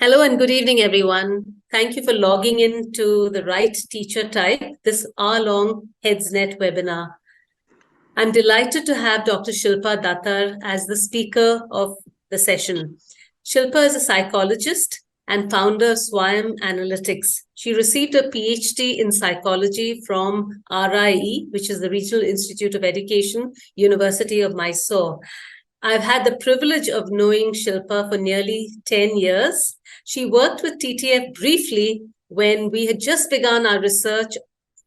Hello and good evening, everyone. Thank you for logging in to the Right Teacher Type, this hour-long HeadsNet webinar. I'm delighted to have Dr. Shilpa Dattar as the speaker of the session. Shilpa is a psychologist and founder of Swayam Analytics. She received a PhD in psychology from RIE, which is the Regional Institute of Education, University of Mysore. I've had the privilege of knowing Shilpa for nearly 10 years. She worked with TTF briefly when we had just begun our research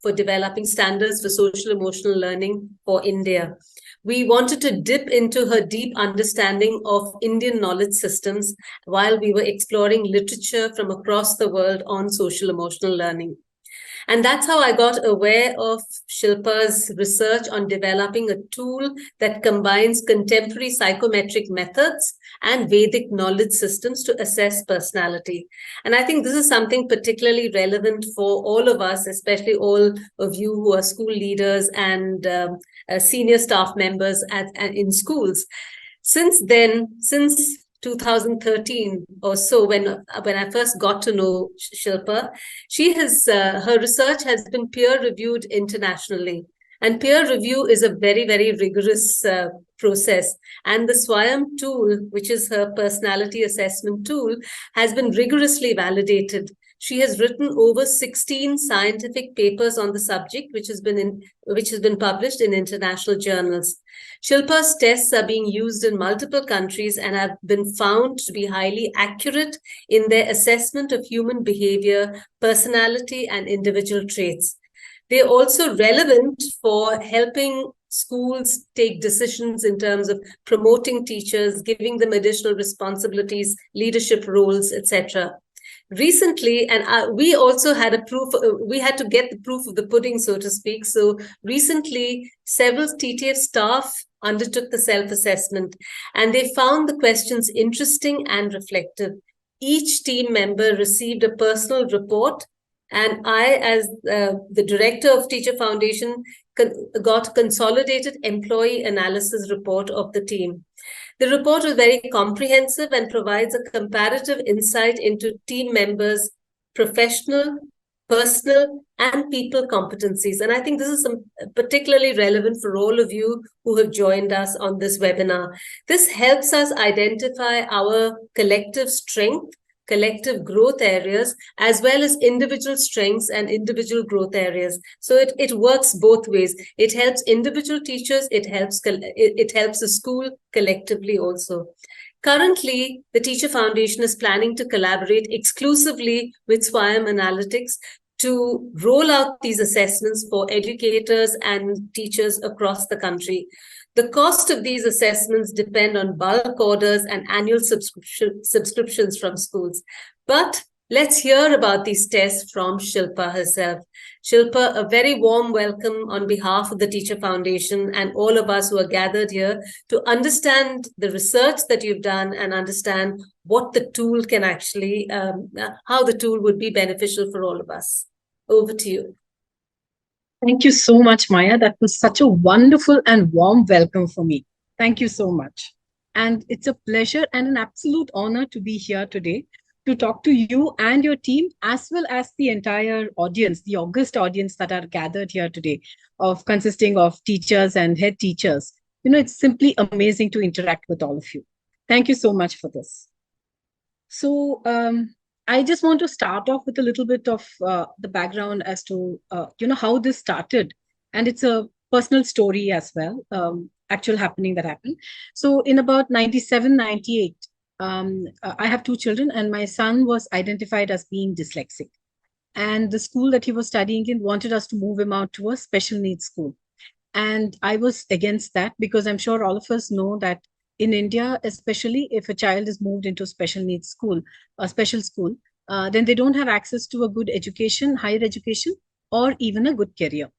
for developing standards for social emotional learning for India. We wanted to dip into her deep understanding of Indian knowledge systems while we were exploring literature from across the world on social emotional learning. And that's how I got aware of Shilpa's research on developing a tool that combines contemporary psychometric methods and Vedic knowledge systems to assess personality. And I think this is something particularly relevant for all of us, especially all of you who are school leaders and senior staff members in schools. Since 2013 or so, when I first got to know Shilpa, her research has been peer reviewed internationally, and peer review is a very, very rigorous process. And the Swayam tool, which is her personality assessment tool, has been rigorously validated. She has written over 16 scientific papers on the subject, which has been published in international journals. Shilpa's tests are being used in multiple countries and have been found to be highly accurate in their assessment of human behavior, personality, and individual traits. They're also relevant for helping schools take decisions in terms of promoting teachers, giving them additional responsibilities, leadership roles, etc. Recently, and we also had we had to get the proof of the pudding, so to speak. So recently, several TTF staff undertook the self-assessment, and they found the questions interesting and reflective. Each team member received a personal report, and I, as the director of Teacher Foundation, got a consolidated employee analysis report of the team. The report is very comprehensive and provides a comparative insight into team members' professional, personal, and people competencies. And I think this is particularly relevant for all of you who have joined us on this webinar. This helps us identify our collective strength, collective growth areas, as well as individual strengths and individual growth areas. So it works both ways. It helps individual teachers, it helps the school collectively also. Currently, the Teacher Foundation is planning to collaborate exclusively with Swayam Analytics to roll out these assessments for educators and teachers across the country. The cost of these assessments depend on bulk orders and annual subscriptions from schools. But let's hear about these tests from Shilpa herself. Shilpa, a very warm welcome on behalf of the Teacher Foundation and all of us who are gathered here to understand the research that you've done and understand what the tool can actually, how the tool would be beneficial for all of us. Over to you. Thank you so much, Maya. That was such a wonderful and warm welcome for me. Thank you so much. And it's a pleasure and an absolute honor to be here today to talk to you and your team, as well as the entire audience, the august audience that are gathered here today, consisting of teachers and head teachers. You know, it's simply amazing to interact with all of you. Thank you so much for this. So, I just want to start off with a little bit of the background as to, how this started. And it's a personal story as well, actual happening that happened. So in about 97, 98, I have two children and my son was identified as being dyslexic. And the school that he was studying in wanted us to move him out to a special needs school. And I was against that because I'm sure all of us know that in India, especially if a child is moved into a special needs school, a special school, then they don't have access to a good education, higher education, or even a good career.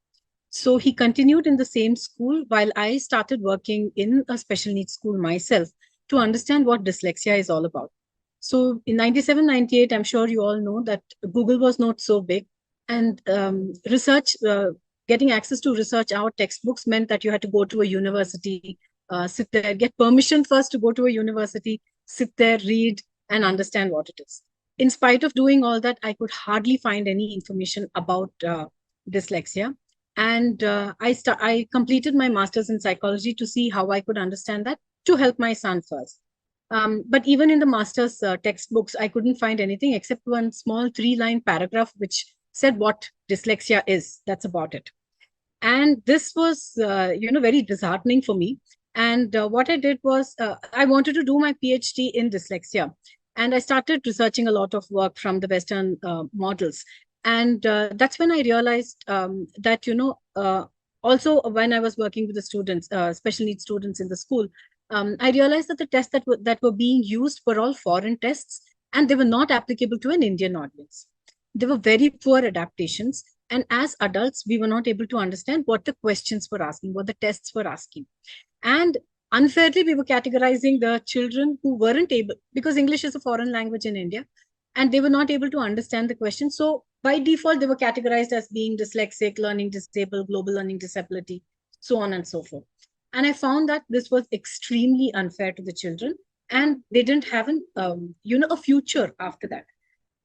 So he continued in the same school while I started working in a special needs school myself to understand what dyslexia is all about. So in 97, 98, I'm sure you all know that Google was not so big, and getting access to research out textbooks meant that you had to go to a university, sit there, get permission first to go to a university, sit there, read, and understand what it is. in spite of doing all that, I could hardly find any information about dyslexia. And I completed my master's in psychology to see how I could understand that to help my son first. But even in the master's textbooks, I couldn't find anything except one small 3-line paragraph which said what dyslexia is. That's about it. And this was, very disheartening for me. And what I did was I wanted to do my PhD in dyslexia. And I started researching a lot of work from the Western models. And that's when I realized that, also when I was working with the students, special needs students in the school, I realized that the tests that were being used were all foreign tests, and they were not applicable to an Indian audience. They were very poor adaptations. And as adults, we were not able to understand what the questions were asking, what the tests were asking. And unfairly, we were categorizing the children who weren't able, because English is a foreign language in India, and they were not able to understand the question. So by default, they were categorized as being dyslexic, learning disabled, global learning disability, so on and so forth. And I found that this was extremely unfair to the children, and they didn't have a future after that.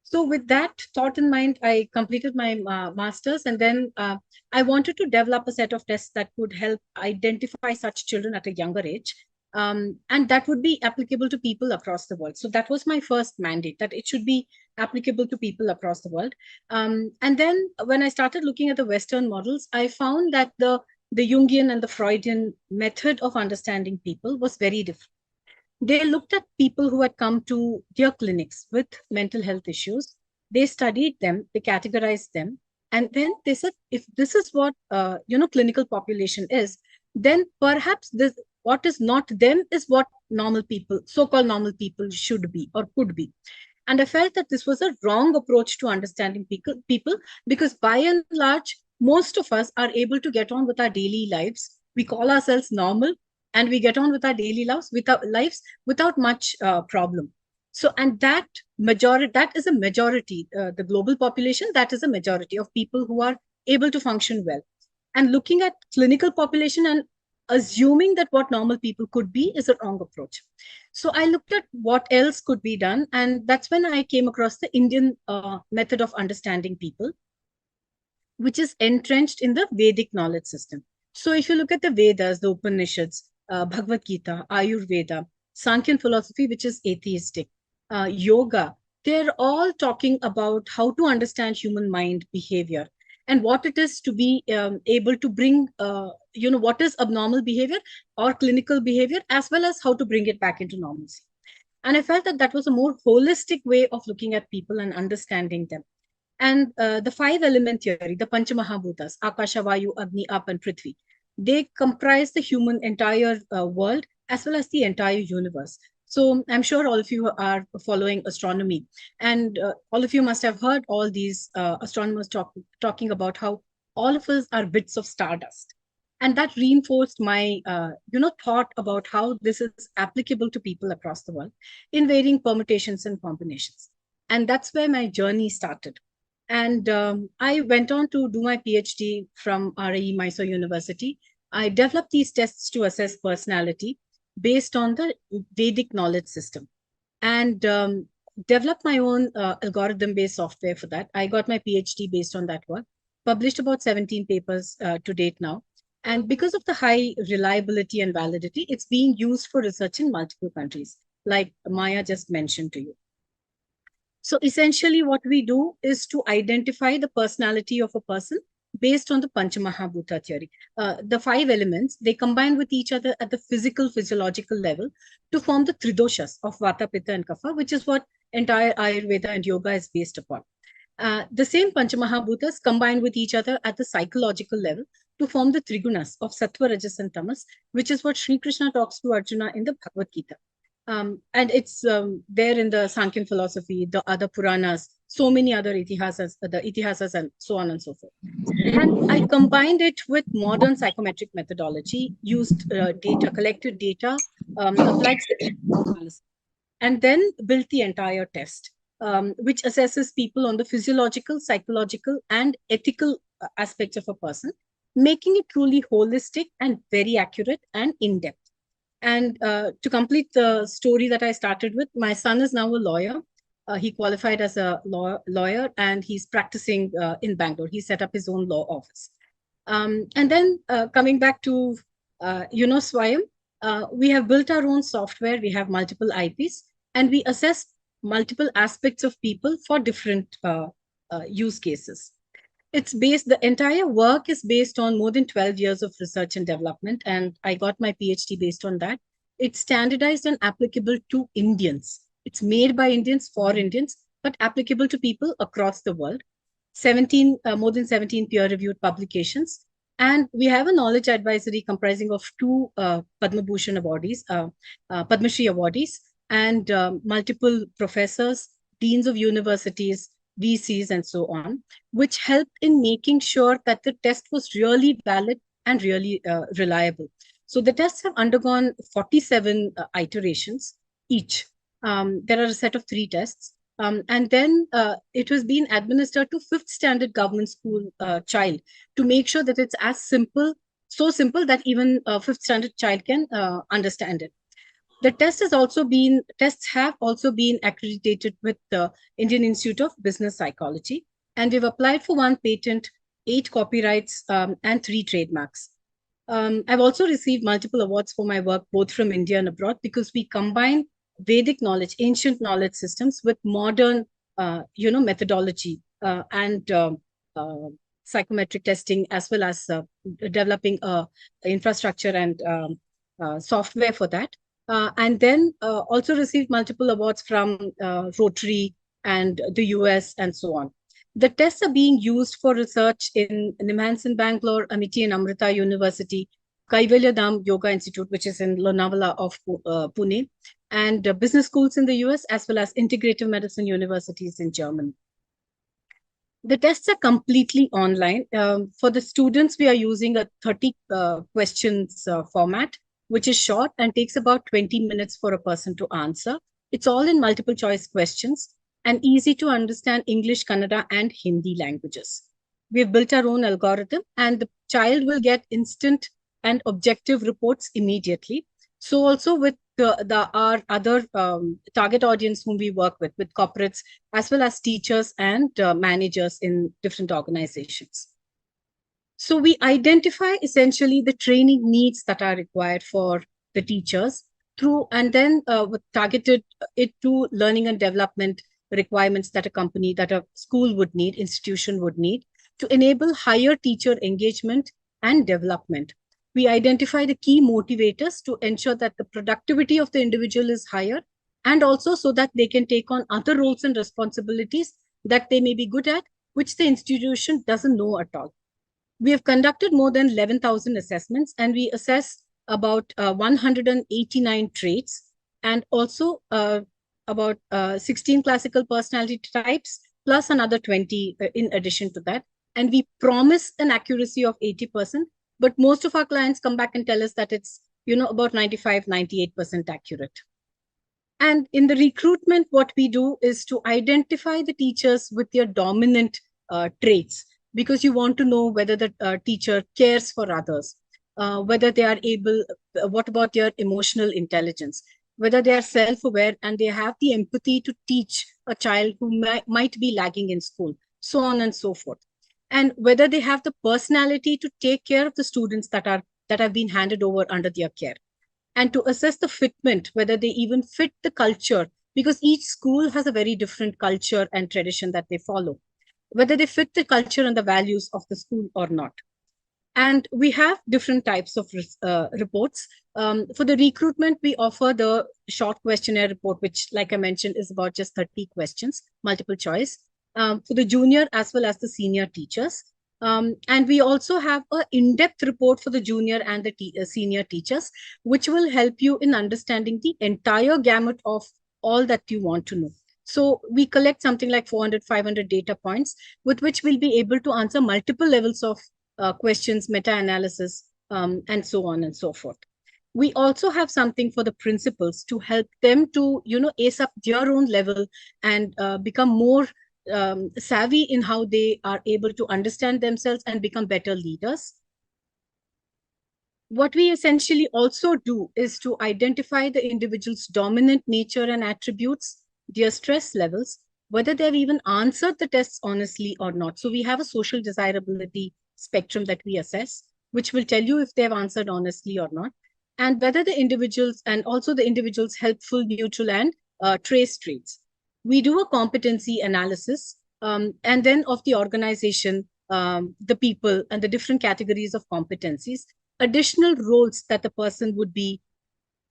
So with that thought in mind, I completed my master's, and then I wanted to develop a set of tests that would help identify such children at a younger age. And that would be applicable to people across the world. So that was my first mandate, that it should be applicable to people across the world. And then when I started looking at the Western models, I found that the Jungian and the Freudian method of understanding people was very different. They looked at people who had come to their clinics with mental health issues. They studied them, they categorized them, and then they said, if this is what clinical population is, then perhaps this what is not them is what normal people, so-called normal people, should be or could be. And I felt that this was a wrong approach to understanding people, because by and large, most of us are able to get on with our daily lives. We call ourselves normal, and we get on with our daily lives without much problem. So, and that is a majority, the global population, that is a majority of people who are able to function well. And looking at clinical population and assuming that what normal people could be is a wrong approach. So I looked at what else could be done, and that's when I came across the Indian method of understanding people, which is entrenched in the Vedic knowledge system. So if you look at the Vedas, the Upanishads, Bhagavad Gita, Ayurveda, Sankhyan philosophy, which is atheistic, yoga, they're all talking about how to understand human mind behavior and what it is to be able to bring, what is abnormal behavior or clinical behavior, as well as how to bring it back into normalcy. And I felt that that was a more holistic way of looking at people and understanding them. And the 5-element theory, the Panchamahabhutas, Akasha, Vayu, Agni, Up, and Prithvi, they comprise the human entire world as well as the entire universe. So I'm sure all of you are following astronomy, and all of you must have heard all these astronomers talking about how all of us are bits of stardust. And that reinforced my thought about how this is applicable to people across the world in varying permutations and combinations. And that's where my journey started. And I went on to do my PhD from RAE Mysore University. I developed these tests to assess personality based on the Vedic knowledge system, and developed my own algorithm-based software for that. I got my PhD based on that work, published about 17 papers to date now. And because of the high reliability and validity, it's being used for research in multiple countries, like Maya just mentioned to you. So essentially what we do is to identify the personality of a person based on the Panchamahabhuta theory. The 5 elements, they combine with each other at the physiological level to form the Tridoshas of Vata, Pitta, and Kapha, which is what entire Ayurveda and yoga is based upon. The same Panchamahabhutas combine with each other at the psychological level to form the Trigunas of Sattva, Rajas, and Tamas, which is what Sri Krishna talks to Arjuna in the Bhagavad Gita. And it's there in the Sankhyan philosophy, the other Puranas, so many other itihasas, and so on and so forth. And I combined it with modern psychometric methodology, used collected data, applied analysis, and then built the entire test, which assesses people on the physiological, psychological, and ethical aspects of a person, making it truly holistic and very accurate and in-depth. And to complete the story that I started with, my son is now a lawyer. He qualified as a lawyer, and he's practicing in Bangalore. He set up his own law office. And then coming back to, Swayam, we have built our own software. We have multiple IPs, and we assess multiple aspects of people for different use cases. The entire work is based on more than 12 years of research and development, and I got my PhD based on that. It's standardized and applicable to Indians. It's made by Indians for Indians, but applicable to people across the world. More than 17 peer-reviewed publications. And we have a knowledge advisory comprising of two Padma Bhushan awardees, Padma Shri awardees, and multiple professors, deans of universities, VCs, and so on, which helped in making sure that the test was really valid and really reliable. So the tests have undergone 47 iterations each. There are a set of 3 tests. And then it was being administered to 5th standard government school child to make sure that it's so simple that even a 5th standard child can understand it. The tests have also been accredited with the Indian Institute of Business Psychology, and we've applied for 1 patent, 8 copyrights, and 3 trademarks. I've also received multiple awards for my work, both from India and abroad, because we combine Vedic knowledge, ancient knowledge systems with modern, methodology and psychometric testing, as well as developing infrastructure and software for that. And then also received multiple awards from Rotary and the US and so on. The tests are being used for research in NIMHANS in Bangalore, Amity and Amrita University, Kaivalya Dham Yoga Institute, which is in Lonavala of Pune, and business schools in the US, as well as integrative medicine universities in Germany. The tests are completely online. For the students, we are using a 30 questions format, which is short and takes about 20 minutes for a person to answer. It's all in multiple choice questions and easy to understand English, Kannada, and Hindi languages. We've built our own algorithm, and the child will get instant and objective reports immediately. So also with our other target audience whom we work with corporates, as well as teachers and managers in different organizations. So we identify essentially the training needs that are required for the teachers and then targeted it to learning and development requirements that a school would need, institution would need, to enable higher teacher engagement and development. We identify the key motivators to ensure that the productivity of the individual is higher, and also so that they can take on other roles and responsibilities that they may be good at, which the institution doesn't know at all. We have conducted more than 11,000 assessments, and we assess about 189 traits, and also about 16 classical personality types, plus another 20 in addition to that. And we promise an accuracy of 80%, but most of our clients come back and tell us that it's, about 95, 98% accurate. And in the recruitment, what we do is to identify the teachers with their dominant traits, because you want to know whether the teacher cares for others, whether they are able, what about their emotional intelligence, whether they are self-aware and they have the empathy to teach a child who might be lagging in school, so on and so forth. And whether they have the personality to take care of the students that have been handed over under their care. And to assess the fitment, whether they even fit the culture, because each school has a very different culture and tradition that they follow, whether they fit the culture and the values of the school or not. And we have different types of reports. For the recruitment, we offer the short questionnaire report, which, like I mentioned, is about just 30 questions, multiple choice, for the junior as well as the senior teachers. And we also have an in-depth report for the junior and the senior teachers, which will help you in understanding the entire gamut of all that you want to know. So we collect something like 400, 500 data points with which we'll be able to answer multiple levels of questions, meta-analysis, and so on and so forth. We also have something for the principals to help them to, ace up their own level and become more savvy in how they are able to understand themselves and become better leaders. What we essentially also do is to identify the individual's dominant nature and attributes, their stress levels, whether they've even answered the tests honestly or not. So we have a social desirability spectrum that we assess, which will tell you if they've answered honestly or not, and whether the individuals and also the individuals helpful, neutral, and trace traits. We do a competency analysis, and then of the organization, the people, and the different categories of competencies, additional roles that the person would be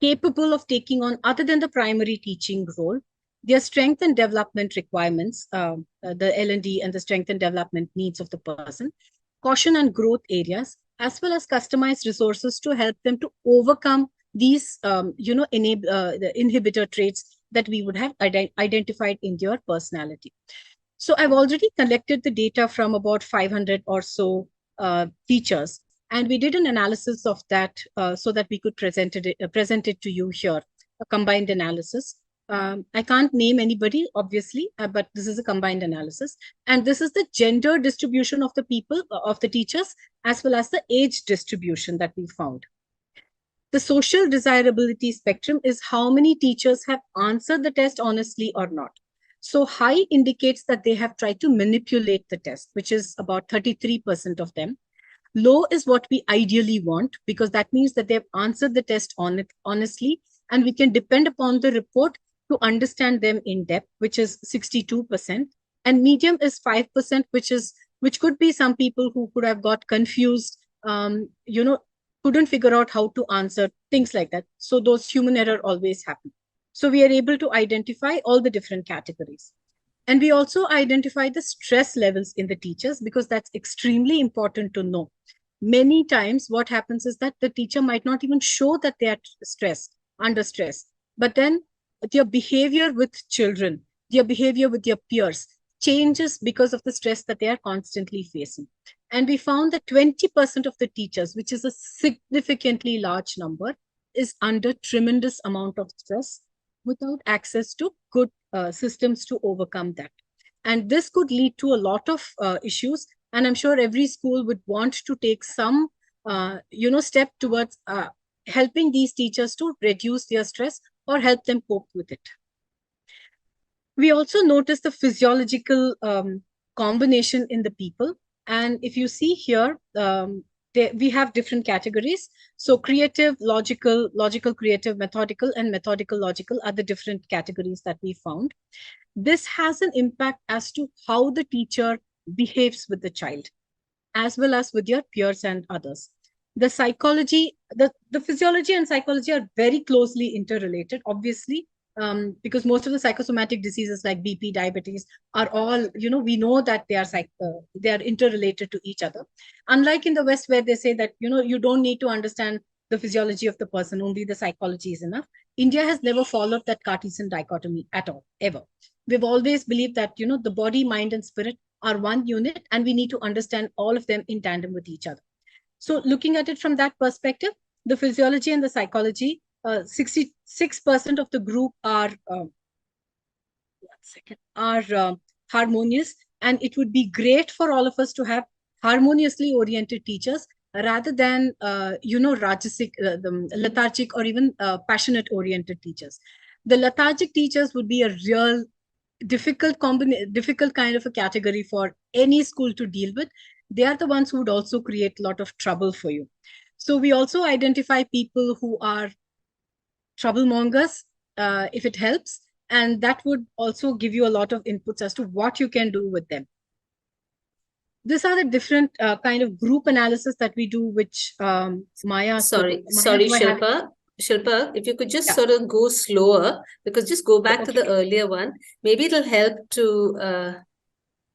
capable of taking on other than the primary teaching role, their strength and development requirements, the L&D and the strength and development needs of the person, caution and growth areas, as well as customized resources to help them to overcome these, the inhibitor traits that we would have identified in their personality. So I've already collected the data from about 500 or so teachers, and we did an analysis of that so that we could present it to you here, a combined analysis. I can't name anybody, obviously, but this is a combined analysis. And this is the gender distribution of the people, of the teachers, as well as the age distribution that we found. The social desirability spectrum is how many teachers have answered the test honestly or not. So high indicates that they have tried to manipulate the test, which is about 33% of them. Low is what we ideally want, because that means that they've answered the test honestly, and we can depend upon the report to understand them in depth, which is 62%. And medium is 5%, which could be some people who could have got confused, couldn't figure out how to answer, things like that. So those human error always happen. So we are able to identify all the different categories. And we also identify the stress levels in the teachers, because that's extremely important to know. Many times what happens is that the teacher might not even show that they are under stress, but then their behavior with children, their behavior with their peers changes because of the stress that they are constantly facing. And we found that 20% of the teachers, which is a significantly large number, is under tremendous amount of stress without access to good systems to overcome that. And this could lead to a lot of issues. And I'm sure every school would want to take some, step towards helping these teachers to reduce their stress or help them cope with it. We also notice the physiological combination in the people. And if you see here, we have different categories. So creative, logical, creative, methodical, and methodical, logical are the different categories that we found. This has an impact as to how the teacher behaves with the child, as well as with your peers and others. The psychology, the physiology and psychology are very closely interrelated, obviously, because most of the psychosomatic diseases like BP, diabetes are all, we know that they are interrelated to each other. Unlike in the West, where they say that, you don't need to understand the physiology of the person, only the psychology is enough. India has never followed that Cartesian dichotomy at all, ever. We've always believed that, the body, mind, and spirit are one unit, and we need to understand all of them in tandem with each other. So looking at it from that perspective, the physiology and the psychology, 66% of the group are harmonious, and it would be great for all of us to have harmoniously oriented teachers rather than rajasic, lethargic, or even passionate oriented teachers. The lethargic teachers would be a real difficult kind of a category for any school to deal with. They are the ones who would also create a lot of trouble for you. So we also identify people who are troublemongers, if it helps, and that would also give you a lot of inputs as to what you can do with them. These are the different kind of group analysis that we do, which Maya. Sorry, Shilpa. Shilpa, if you could just sort of go slower, because just go back to the earlier one. Maybe it'll help to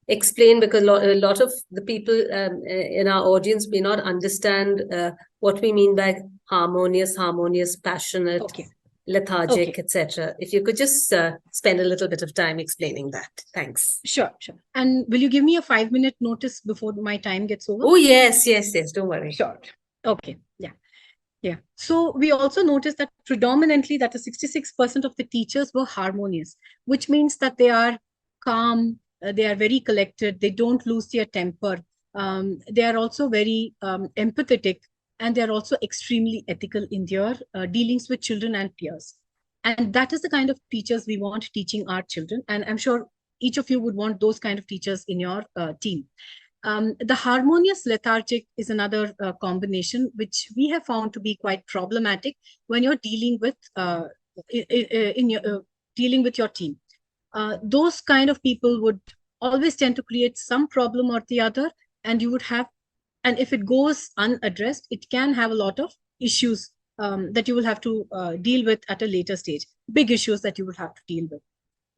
explain, because a lot of the people in our audience may not understand what we mean by harmonious, passionate, lethargic, etc. If you could just spend a little bit of time explaining that. Thanks. Sure. And will you give me a 5-minute notice before my time gets over? Oh, yes. Don't worry. Sure. Okay. Yeah. So we also noticed that predominantly that the 66% of the teachers were harmonious, which means that they are calm, they are very collected, they don't lose their temper. They are also very empathetic, and they are also extremely ethical in their dealings with children and peers. And that is the kind of teachers we want teaching our children. And I'm sure each of you would want those kind of teachers in your team. The harmonious lethargic is another combination, which we have found to be quite problematic when you're dealing with dealing with your team. Those kind of people would always tend to create some problem or the other, and you would have, and if it goes unaddressed, it can have a lot of issues that you will have to deal with at a later stage, big issues that you will have to deal with.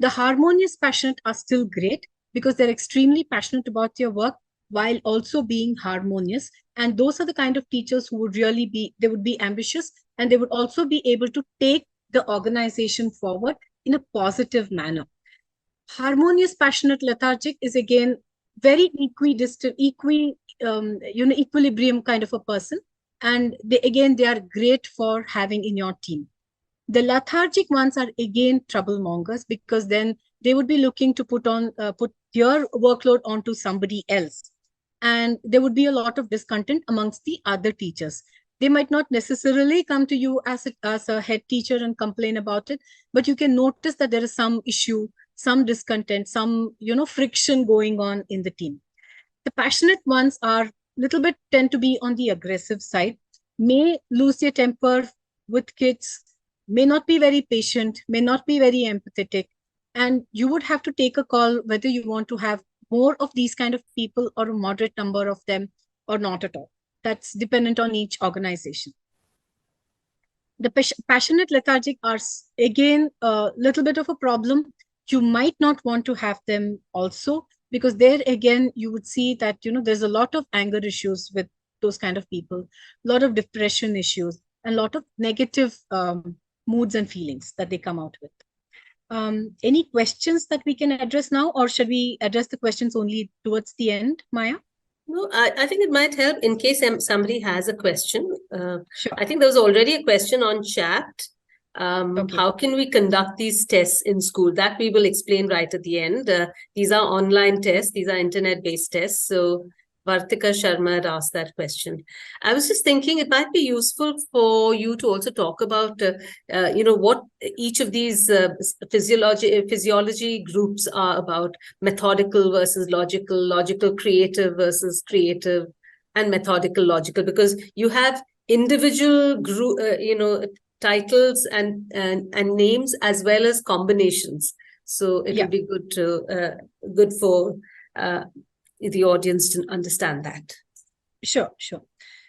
The harmonious passionate are still great because they're extremely passionate about their work while also being harmonious. And those are the kind of teachers who would really be, they would be ambitious, and they would also be able to take the organization forward in a positive manner. Harmonious, passionate, lethargic is again very equidistant, equilibrium kind of a person. And they are great for having in your team. The lethargic ones are again troublemongers, because then they would be looking to put your workload onto somebody else. And there would be a lot of discontent amongst the other teachers. They might not necessarily come to you as a head teacher and complain about it, but you can notice that there is some issue, some discontent, some friction going on in the team. The passionate ones are little bit tend to be on the aggressive side, may lose their temper with kids, may not be very patient, may not be very empathetic. And you would have to take a call whether you want to have more of these kind of people or a moderate number of them or not at all. That's dependent on each organization. The passionate lethargic are again a little bit of a problem. You might not want to have them also, because there again, you would see that, there's a lot of anger issues with those kind of people, a lot of depression issues, and a lot of negative moods and feelings that they come out with. Any questions that we can address now, or should we address the questions only towards the end, Maya? No, I think it might help in case somebody has a question. Sure. I think there was already a question on chat. Okay. How can we conduct these tests in school? That we will explain right at the end. These are online tests. These are internet-based tests. So Vartika Sharma had asked that question. I was just thinking it might be useful for you to also talk about, what each of these physiology groups are about: methodical versus logical, logical creative versus creative, and methodical logical. Because you have individual group, titles and names as well as combinations. So it would be good for the audience to understand that. Sure.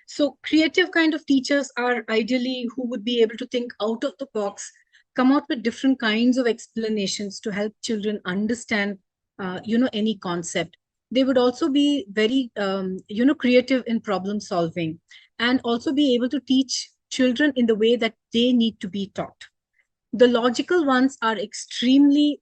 So creative kind of teachers are ideally who would be able to think out of the box, come out with different kinds of explanations to help children understand, any concept. They would also be very, creative in problem solving, and also be able to teach children in the way that they need to be taught. The logical ones are extremely,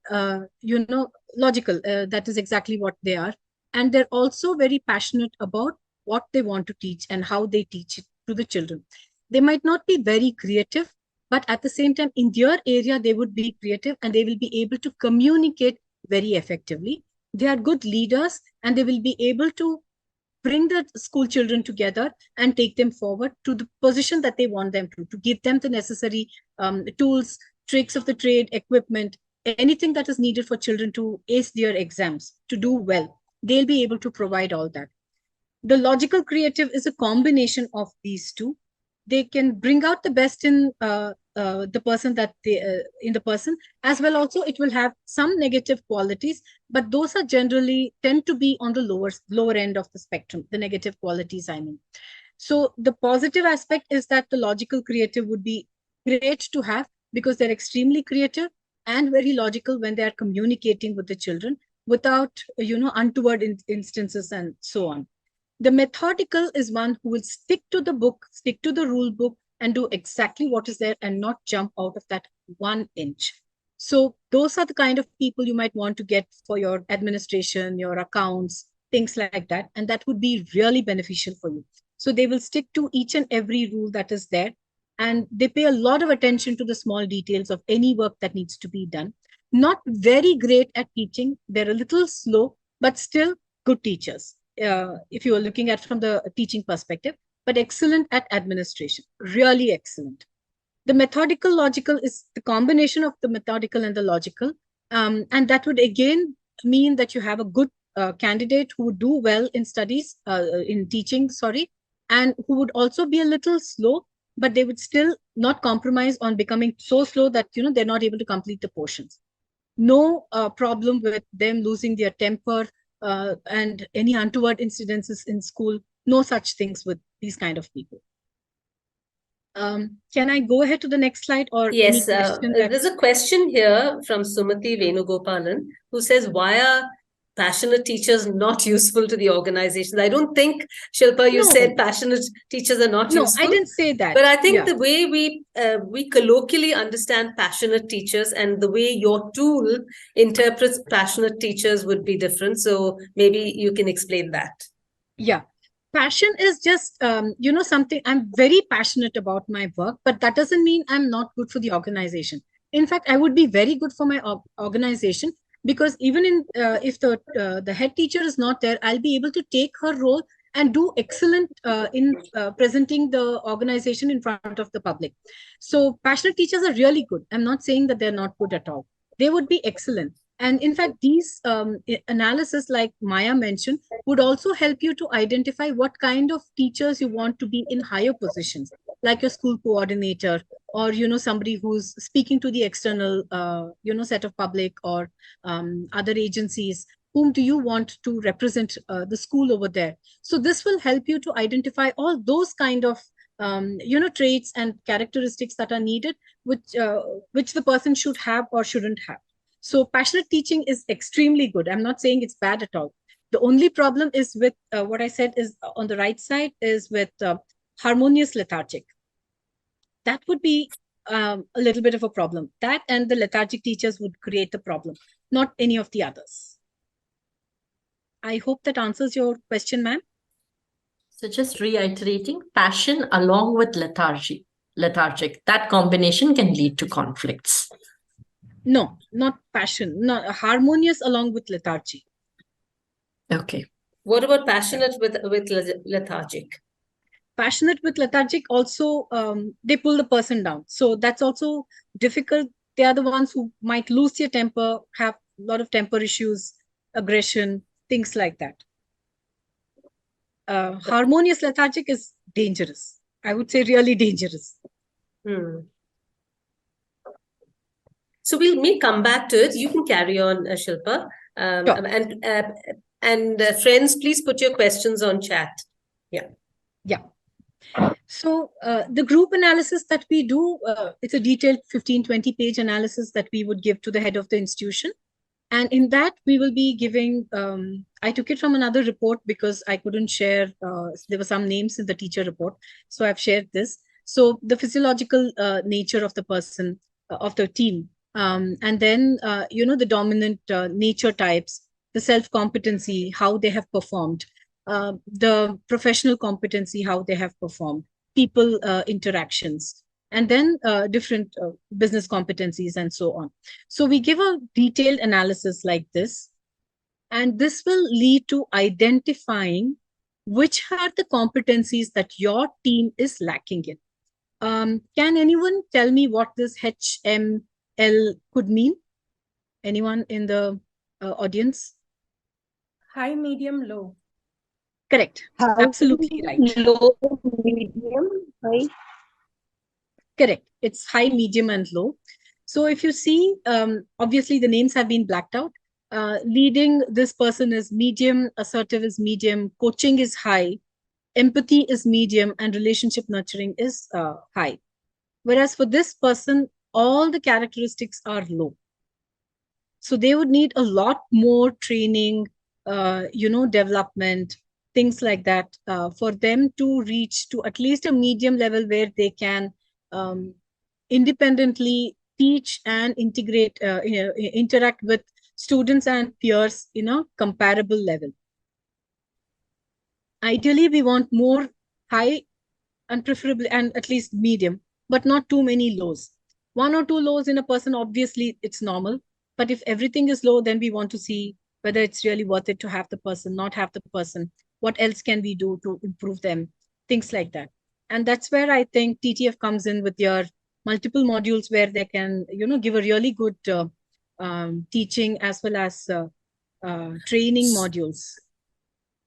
logical. That is exactly what they are. And they're also very passionate about what they want to teach and how they teach it to the children. They might not be very creative, but at the same time, in their area, they would be creative, and they will be able to communicate very effectively. They are good leaders, and they will be able to bring the school children together and take them forward to the position that they want them to give them the necessary tools, tricks of the trade, equipment, anything that is needed for children to ace their exams, to do well. They'll be able to provide all that. The logical creative is a combination of these two. They can bring out the best in the person in the person, as well. Also, it will have some negative qualities, but those are generally tend to be on the lower end of the spectrum, the negative qualities, I mean. So the positive aspect is that the logical creative would be great to have, because they're extremely creative and very logical when they are communicating with the children without, untoward instances and so on. The methodical is one who will stick to the book, stick to the rule book, and do exactly what is there and not jump out of that 1 inch. So those are the kind of people you might want to get for your administration, your accounts, things like that. And that would be really beneficial for you. So they will stick to each and every rule that is there. And they pay a lot of attention to the small details of any work that needs to be done. Not very great at teaching. They're a little slow, but still good teachers. If you are looking at from the teaching perspective, but excellent at administration, really excellent. The methodical logical is the combination of the methodical and the logical. And that would again mean that you have a good candidate who would do well in studies, in teaching, sorry, and who would also be a little slow, but they would still not compromise on becoming so slow that, they're not able to complete the portions. No problem with them losing their temper and any untoward incidences in school. No such things with these kind of people. Can I go ahead to the next slide, or any Yes, question? there's a question here from Sumati Venugopalan, who says, why are passionate teachers not useful to the organization? I don't think, Shilpa, you said passionate teachers are not useful. No, I didn't say that. But I think the way we colloquially understand passionate teachers and the way your tool interprets passionate teachers would be different. So maybe you can explain that. Yeah. Passion is just, something. I'm very passionate about my work, but that doesn't mean I'm not good for the organization. In fact, I would be very good for my organization, because even if the head teacher is not there, I'll be able to take her role and do excellent in presenting the organization in front of the public. So passionate teachers are really good. I'm not saying that they're not good at all. They would be excellent. And in fact, these analysis, like Maya mentioned, would also help you to identify what kind of teachers you want to be in higher positions, like your school coordinator, or, somebody who's speaking to the external, set of public, or other agencies. Whom do you want to represent the school over there? So this will help you to identify all those kind of traits and characteristics that are needed, which the person should have or shouldn't have. So passionate teaching is extremely good. I'm not saying it's bad at all. The only problem is with what I said is on the right side is with harmonious lethargic. That would be a little bit of a problem. That and the lethargic teachers would create the problem, not any of the others. I hope that answers your question, ma'am. So just reiterating, passion along with lethargic, that combination can lead to conflicts. No, not passion. No, harmonious along with lethargy. Okay. What about passionate with lethargic? Passionate with lethargic also, they pull the person down. So that's also difficult. They are the ones who might lose their temper, have a lot of temper issues, aggression, things like that. Harmonious lethargic is dangerous. I would say really dangerous. So we may come back to it. You can carry on, Shilpa. Sure. And friends, please put your questions on chat. Yeah. So the group analysis that we do, it's a detailed 15-20 page analysis that we would give to the head of the institution. And in that, we will be giving, I took it from another report because I couldn't share, there were some names in the teacher report. So I've shared this. So the physiological nature of the person, of the team, and then, the dominant nature types, the self-competency, how they have performed, the professional competency, how they have performed, people interactions, and then different business competencies and so on. So we give a detailed analysis like this, and this will lead to identifying which are the competencies that your team is lacking in. Can anyone tell me what this HML could mean? Anyone in the audience? High, medium, low. Correct. Absolutely right. Low, medium, high. Correct. It's high, medium, and low. So if you see, obviously the names have been blacked out. Leading this person is medium, assertive is medium, coaching is high, empathy is medium, and relationship nurturing is high. Whereas for this person, all the characteristics are low. So they would need a lot more training, development, things like that, for them to reach to at least a medium level where they can independently teach and integrate, interact with students and peers in a comparable level. Ideally, we want more high and preferably, and at least medium, but not too many lows. 1 or 2 lows in a person, obviously it's normal. But if everything is low, then we want to see whether it's really worth it to have the person, not have the person. What else can we do to improve them? Things like that. And that's where I think TTF comes in with your multiple modules where they can, give a really good teaching as well as training modules.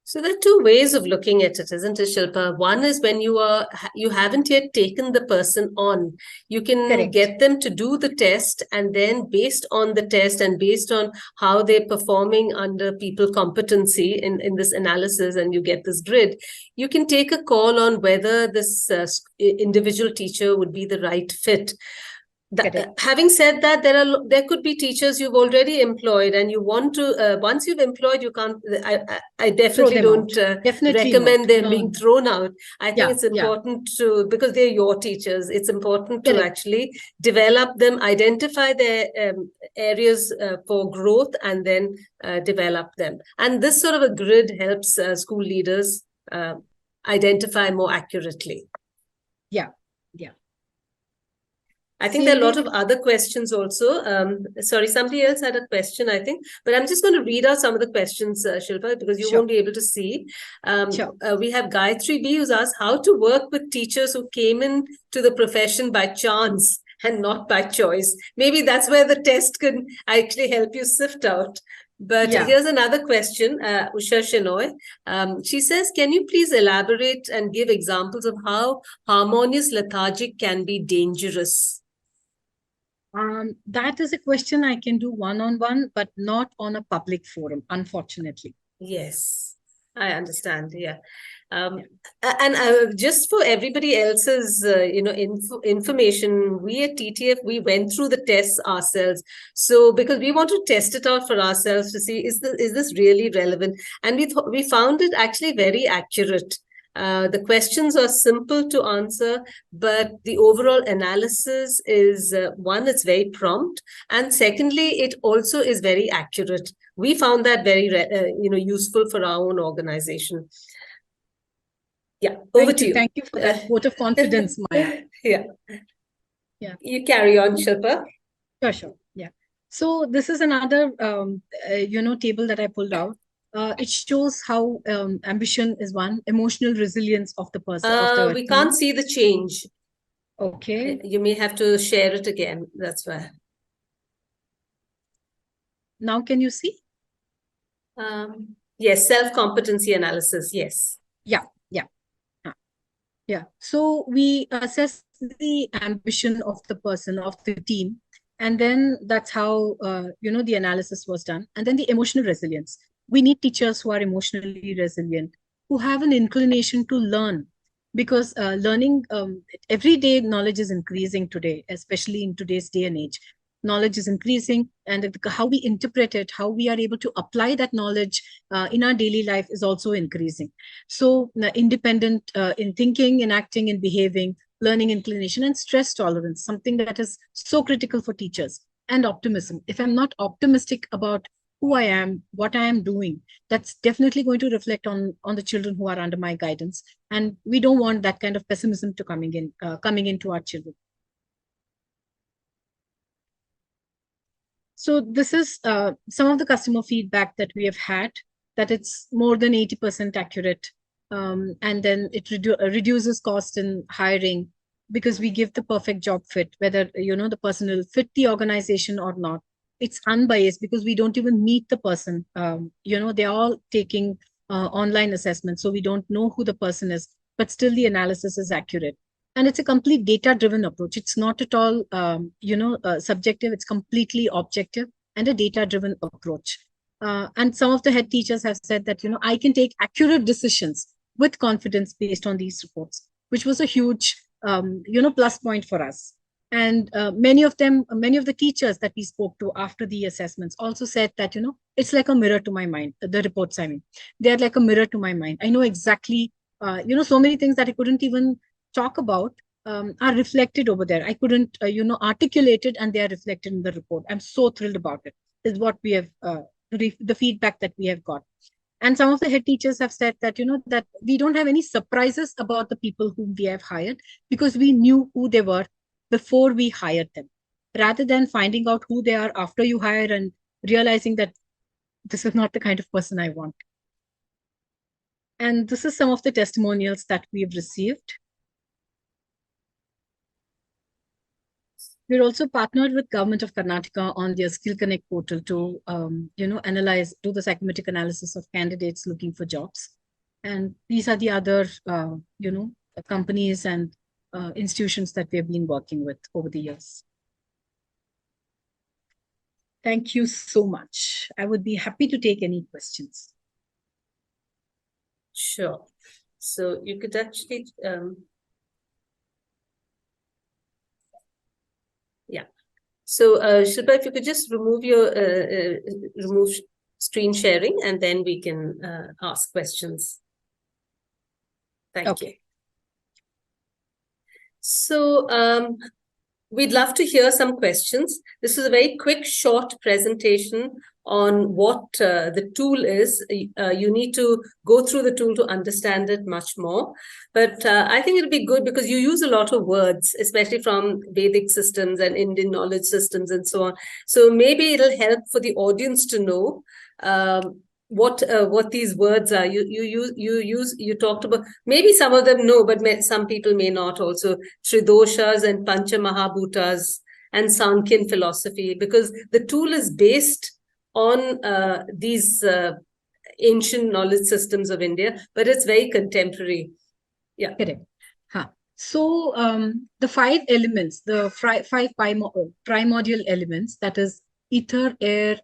So there are two ways of looking at it, isn't it, Shilpa? One is when you haven't yet taken the person on. You can Correct. get them to do the test, and then based on the test and based on how they're performing under people competency in this analysis, and you get this grid, you can take a call on whether this individual teacher would be the right fit. Having said that, there could be teachers you've already employed, and you want to once you've employed, you can't. I definitely don't recommend them being thrown out. I think it's important to, because they're your teachers. It's important to actually develop them, identify their areas for growth, and then develop them. And this sort of a grid helps school leaders identify more accurately. Yeah. I think there are a lot of other questions also. Sorry, somebody else had a question, I think. But I'm just going to read out some of the questions, Shilpa, because you won't be able to see. We have Gayatri B, who's asked how to work with teachers who came in to the profession by chance and not by choice. Maybe that's where the test can actually help you sift out. But here's another question, Usha Shenoy. She says, can you please elaborate and give examples of how harmonious lethargic can be dangerous? That is a question I can do one-on-one, but not on a public forum, unfortunately. Yes, I understand. Yeah. And just for everybody else's, information, we at TTF, we went through the tests ourselves. So because we want to test it out for ourselves to see, is this really relevant? And we found it actually very accurate. The questions are simple to answer, but the overall analysis is, one, it's very prompt, and secondly, it also is very accurate. We found that very, useful for our own organization. Yeah, over to you. Thank you for that vote of confidence, Maya. Yeah. You carry on, Shilpa. Sure. Yeah. So this is another, table that I pulled out. It shows how ambition is one, emotional resilience of the person. We can't see the change. Okay. You may have to share it again. That's why. Now, can you see? Yes, self-competency analysis. Yes. Yeah. So we assess the ambition of the person, of the team. And then that's how, the analysis was done. And then the emotional resilience. We need teachers who are emotionally resilient, who have an inclination to learn, because learning, everyday knowledge is increasing today, especially in today's day and age. Knowledge is increasing, and how we interpret it, how we are able to apply that knowledge in our daily life is also increasing. So independent in thinking, in acting, in behaving, learning inclination, and stress tolerance, something that is so critical for teachers. And optimism. If I'm not optimistic about who I am, what I am doing, that's definitely going to reflect on the children who are under my guidance. And we don't want that kind of pessimism to coming into our children. So this is some of the customer feedback that we have had, that it's more than 80% accurate. And then it reduces cost in hiring, because we give the perfect job fit, whether, the person will fit the organization or not. It's unbiased because we don't even meet the person. They're all taking online assessments, so we don't know who the person is, but still the analysis is accurate. And it's a complete data-driven approach. It's not at all, subjective. It's completely objective and a data-driven approach. And some of the head teachers have said that, I can take accurate decisions with confidence based on these reports, which was a huge, plus point for us. And many of the teachers that we spoke to after the assessments also said that, it's like a mirror to my mind, the reports, they're like a mirror to my mind. I know exactly, so many things that I couldn't even talk about are reflected over there. I couldn't, articulate it, and they are reflected in the report. I'm so thrilled about it, is what we have, the feedback that we have got. And some of the head teachers have said that, that we don't have any surprises about the people whom we have hired, because we knew who they were before we hired them, rather than finding out who they are after you hire and realizing that this is not the kind of person I want. And this is some of the testimonials that we've received. We're also partnered with Government of Karnataka on their Skill Connect portal to, do the psychometric analysis of candidates looking for jobs. And these are the other, companies and institutions that we have been working with over the years. Thank you so much. I would be happy to take any questions. Sure. So you could actually, yeah. So Shilpa, if you could just remove your screen sharing, and then we can ask questions. Thank you. So we'd love to hear some questions. This is a very quick, short presentation on what the tool is. You need to go through the tool to understand it much more. But I think it'll be good because you use a lot of words, especially from Vedic systems and Indian knowledge systems and so on. So maybe it'll help for the audience to know what these words are. You talked about, maybe some of them know, but some people may not also. Tridoshas and Pancha Mahabhutas and Sankhyan philosophy, because the tool is based on these ancient knowledge systems of India, but it's very contemporary. Yeah. Correct. So the 5 elements, the 5 primordial elements, that is ether, air,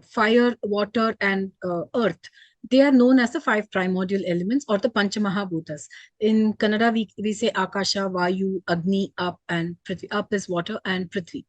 fire, water, and earth, they are known as the 5 primordial elements, or the Panchamahabhutas. In Kannada, we say Akasha, Vayu, Agni, Up, and Prithvi. Up is water, and Prithvi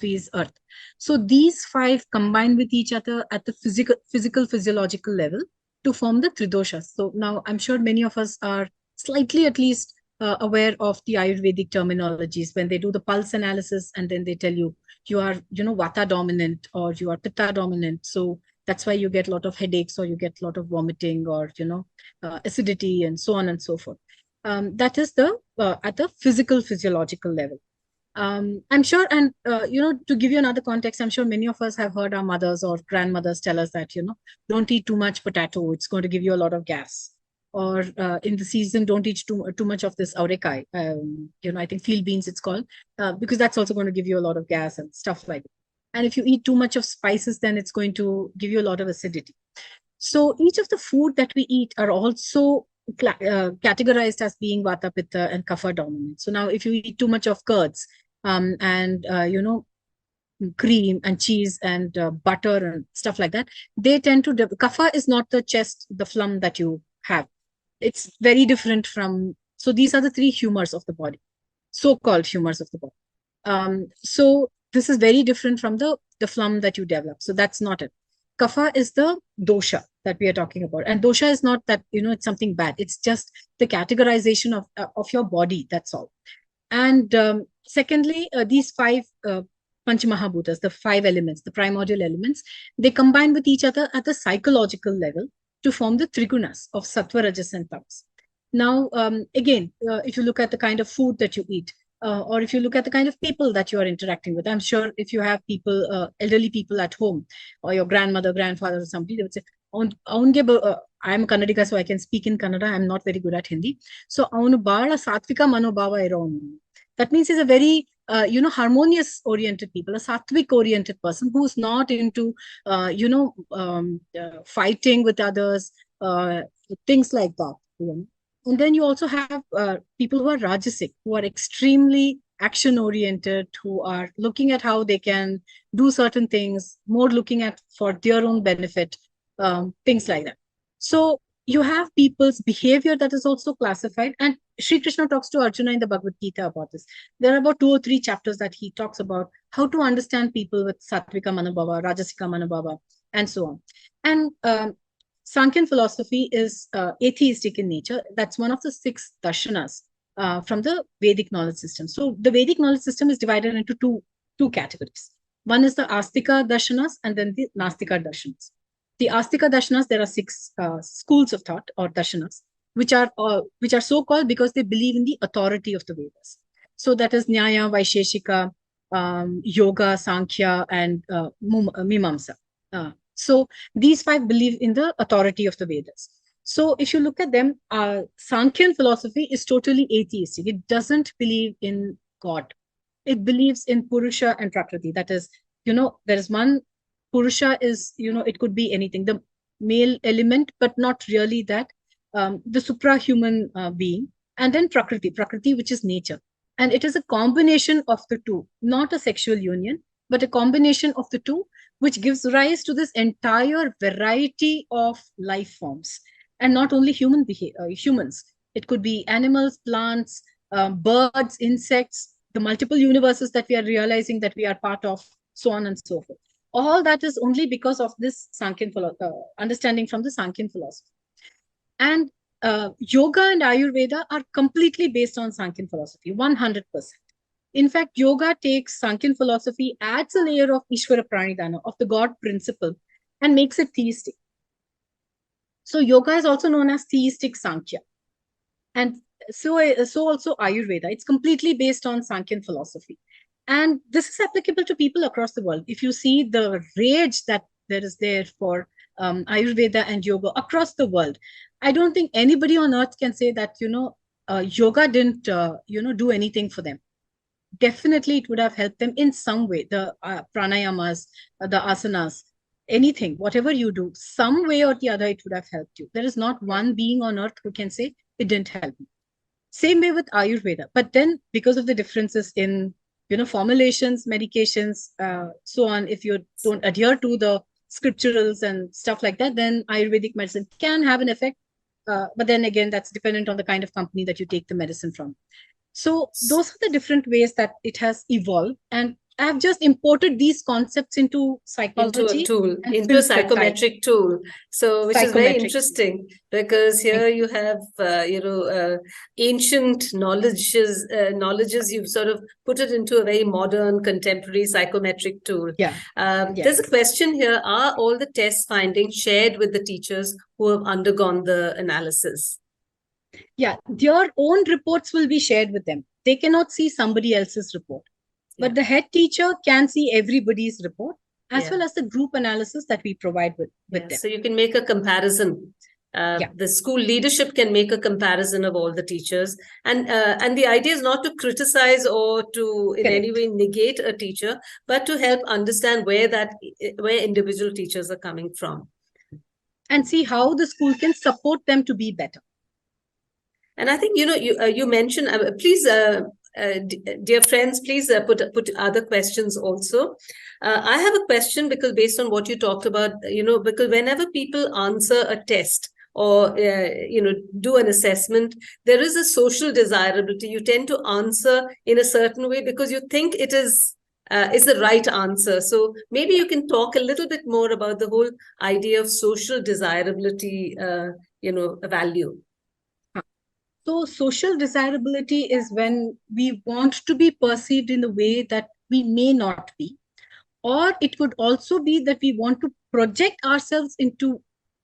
is earth. So these 5 combine with each other at the physiological level to form the Tridoshas. So now I'm sure many of us are slightly at least aware of the Ayurvedic terminologies when they do the pulse analysis, and then they tell you are, Vata dominant or you are Pitta dominant. So that's why you get a lot of headaches, or you get a lot of vomiting, or, acidity, and so on and so forth. That is the at the physiological level. I'm sure, and, to give you another context, I'm sure many of us have heard our mothers or grandmothers tell us that, don't eat too much potato. It's going to give you a lot of gas. Or in the season, don't eat too much of this aurekai. I think field beans it's called, because that's also going to give you a lot of gas and stuff like that. And if you eat too much of spices, then it's going to give you a lot of acidity. So each of the food that we eat are also categorized as being Vata, Pitta, and Kapha dominant. So now if you eat too much of curds, and cream and cheese and butter and stuff like that, they tend to Kapha is not the chest, the phlegm that you have. It's very different from. So these are the 3 humors of the body, so-called humors of the body. So this is very different from the phlegm that you develop. So that's not it. Kapha is the dosha that we are talking about, and dosha is not that it's something bad. It's just the categorization of your body. That's all. And secondly, these 5 Panchamahabhutas, the 5 elements, the primordial elements, they combine with each other at the psychological level to form the trigunas of sattva, rajas, and tamas. Now, again, if you look at the kind of food that you eat, or if you look at the kind of people that you are interacting with, I'm sure if you have people, elderly people at home, or your grandmother, grandfather, or somebody, they would say, I'm a Kannadiga, so I can speak in Kannada. I'm not very good at Hindi. So, avanu bala satvika manobhava ironu. That means he's a very, harmonious oriented people, a sattvic oriented person who's not into, fighting with others, things like that. And then you also have people who are rajasic, who are extremely action oriented, who are looking at how they can do certain things, more looking at for their own benefit, things like that. So you have people's behavior that is also classified, and Sri Krishna talks to Arjuna in the Bhagavad Gita about this. There are about 2 or 3 chapters that he talks about how to understand people with Sattvika Manobhava, Rajasika Manobhava, and so on. And Sankhyan philosophy is atheistic in nature. That's one of the 6 darshanas from the Vedic knowledge system. So the Vedic knowledge system is divided into two categories. One is the Astika darshanas, and then the Nastika darshanas. The Astika darshanas, there are 6 schools of thought, or darshanas, which are so called because they believe in the authority of the Vedas. So that is Nyaya, Vaisheshika, Yoga, Sankhya, and Mimamsa. So these 5 believe in the authority of the Vedas. So if you look at them, Sankhyan philosophy is totally atheistic. It doesn't believe in God. It believes in Purusha and Prakriti. That is, there is one Purusha is, it could be anything, the male element, but not really that, the suprahuman being. And then Prakriti, which is nature. And it is a combination of the two, not a sexual union, but a combination of the two, which gives rise to this entire variety of life forms. And not only humans. It could be animals, plants, birds, insects, the multiple universes that we are realizing that we are part of, so on and so forth. All that is only because of this Sankhyan understanding from the Sankhyan philosophy. And yoga and Ayurveda are completely based on Sankhyan philosophy, 100%. In fact, yoga takes Sankhyan philosophy, adds a layer of Ishvara Pranidhana, of the God principle, and makes it theistic. So yoga is also known as theistic Sankhya. And so also Ayurveda. It's completely based on Sankhyan philosophy. And this is applicable to people across the world. If you see the rage that there is there for Ayurveda and yoga across the world, I don't think anybody on earth can say that, yoga didn't, do anything for them. Definitely it would have helped them in some way. The pranayamas, the asanas, anything, whatever you do, some way or the other, it would have helped you. There is not one being on earth who can say it didn't help me. Same way with Ayurveda. But then because of the differences in, formulations, medications, so on, if you don't adhere to the scripturals and stuff like that, then Ayurvedic medicine can have an effect. But then again, that's dependent on the kind of company that you take the medicine from. So those are the different ways that it has evolved. And I have just imported these concepts into psychology. Into a tool, into a psychometric tool. So, which is very interesting, because here you have, ancient knowledges, you've sort of put it into a very modern, contemporary psychometric tool. There's a question here. Are all the test findings shared with the teachers who have undergone the analysis? Yeah, their own reports will be shared with them. They cannot see somebody else's report. But the head teacher can see everybody's report, as well as the group analysis that we provide with them. So you can make a comparison. The school leadership can make a comparison of all the teachers. And the idea is not to criticize or to in any way negate a teacher, but to help understand where individual teachers are coming from. And see how the school can support them to be better. And I think, you mentioned, please, dear friends, please put other questions also. I have a question, because based on what you talked about, because whenever people answer a test or, do an assessment, there is a social desirability. You tend to answer in a certain way because you think it is the right answer. So maybe you can talk a little bit more about the whole idea of social desirability, value. So social desirability is when we want to be perceived in the way that we may not be. Or it could also be that we want to project ourselves into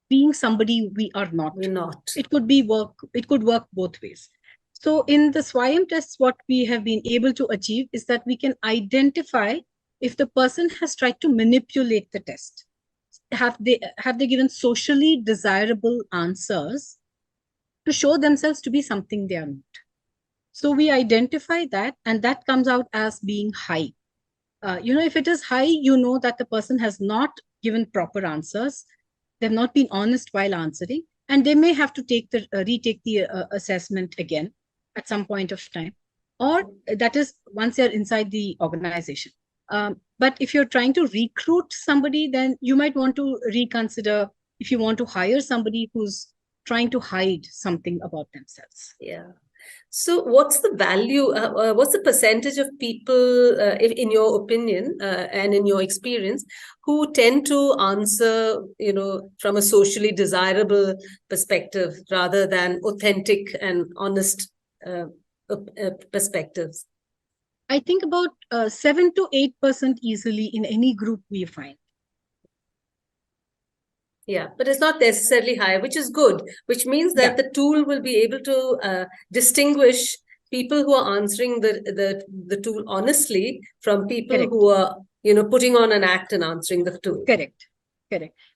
being somebody we are not. We're not. It could work both ways. So in the Swayam tests, what we have been able to achieve is that we can identify if the person has tried to manipulate the test. Have they given socially desirable answers to show themselves to be something they are not? So we identify that, and that comes out as being high. If it is high, that the person has not given proper answers. They've not been honest while answering, and they may have to retake the assessment again at some point of time. Or that is once they're inside the organization. But if you're trying to recruit somebody, then you might want to reconsider if you want to hire somebody who's trying to hide something about themselves. Yeah. So what's the value, what's the percentage of people, in your opinion and in your experience, who tend to answer, from a socially desirable perspective rather than authentic and honest perspectives? I think about 7 to 8% easily in any group we find. Yeah, but it's not necessarily high, which is good, which means that the tool will be able to distinguish people who are answering the tool honestly from people who are, putting on an act and answering the tool. Correct.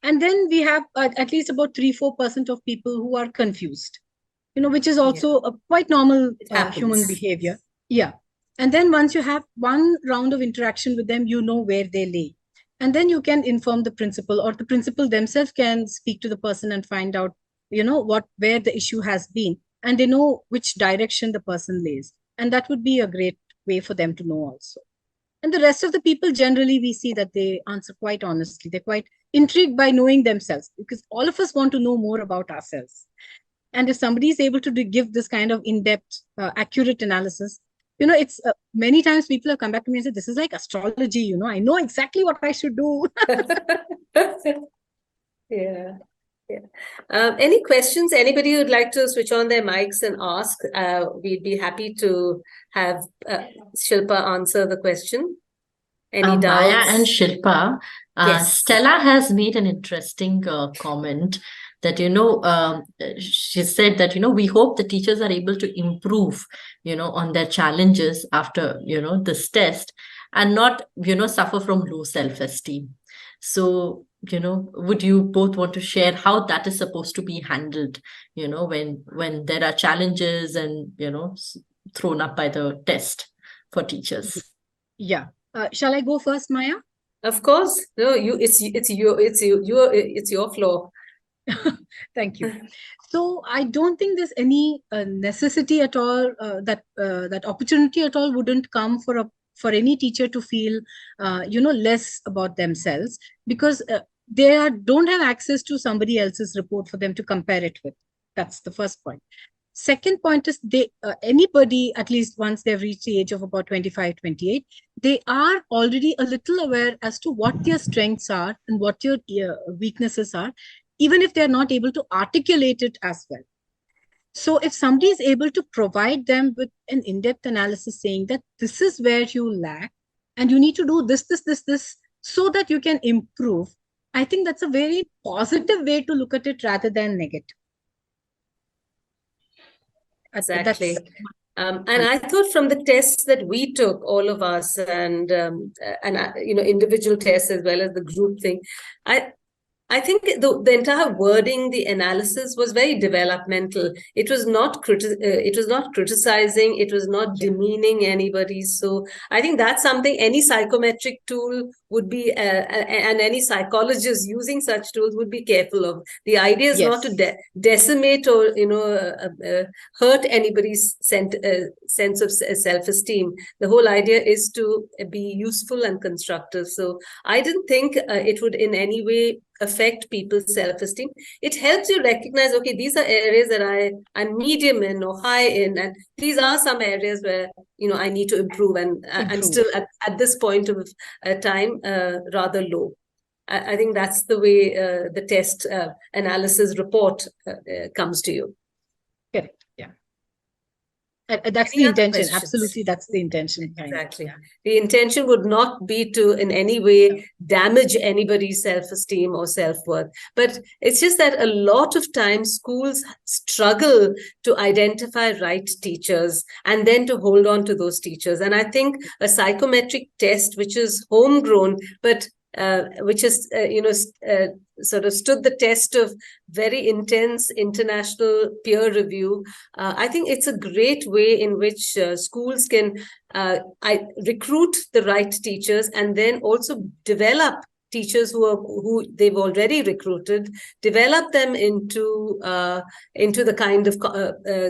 And then we have at least about 3-4% of people who are confused, which is also a quite normal human behavior. Yeah. And then once you have one round of interaction with them, you know where they lay. And then you can inform the principal, or the principal themselves can speak to the person and find out, where the issue has been. And they know which direction the person lays. And that would be a great way for them to know also. And the rest of the people, generally, we see that they answer quite honestly. They're quite intrigued by knowing themselves, because all of us want to know more about ourselves. And if somebody is able to give this kind of in-depth, accurate analysis, it's many times people have come back to me and said, this is like astrology, I know exactly what I should do. Yeah. Any questions? Anybody who'd like to switch on their mics and ask? We'd be happy to have Shilpa answer the question. Any doubts? Maya and Shilpa, Yes. Stella has made an interesting comment that, she said that, we hope the teachers are able to improve, on their challenges after, this test, and not, suffer from low self-esteem. So, would you both want to share how that is supposed to be handled, when there are challenges and, thrown up by the test for teachers? Yeah. Shall I go first, Maya? Of course. No, it's your floor. Thank you. So I don't think there's any necessity at all, that opportunity at all wouldn't come for any teacher to feel, less about themselves, because they don't have access to somebody else's report for them to compare it with. That's the first point. Second point is anybody, at least once they've reached the age of about 25, 28, they are already a little aware as to what their strengths are and what your weaknesses are, even if they're not able to articulate it as well. So if somebody is able to provide them with an in-depth analysis saying that this is where you lack and you need to do this, so that you can improve, I think that's a very positive way to look at it rather than negative. Exactly. And I thought from the tests that we took, all of us, and individual tests as well as the group thing, I think the entire wording, the analysis was very developmental. It was not criticizing. It was not demeaning anybody. So I think that's something any psychometric tool would be, and any psychologist using such tools would be careful of. The idea is not to decimate or hurt anybody's sense of self-esteem. The whole idea is to be useful and constructive. So I didn't think it would in any way affect people's self-esteem. It helps you recognize, okay, these are areas that I'm medium in or high in, and these are some areas where I need to improve, and I'm still at this point of time rather low. I think that's the way the test analysis report comes to you. Correct. Yeah. That's the intention. Absolutely, that's the intention. Exactly. Yeah. The intention would not be to in any way damage anybody's self-esteem or self-worth. But it's just that a lot of times schools struggle to identify right teachers and then to hold on to those teachers. And I think a psychometric test, which is homegrown, but which is, sort of stood the test of very intense international peer review. I think it's a great way in which schools can recruit the right teachers and then also develop teachers who they've already recruited, develop them into the kind of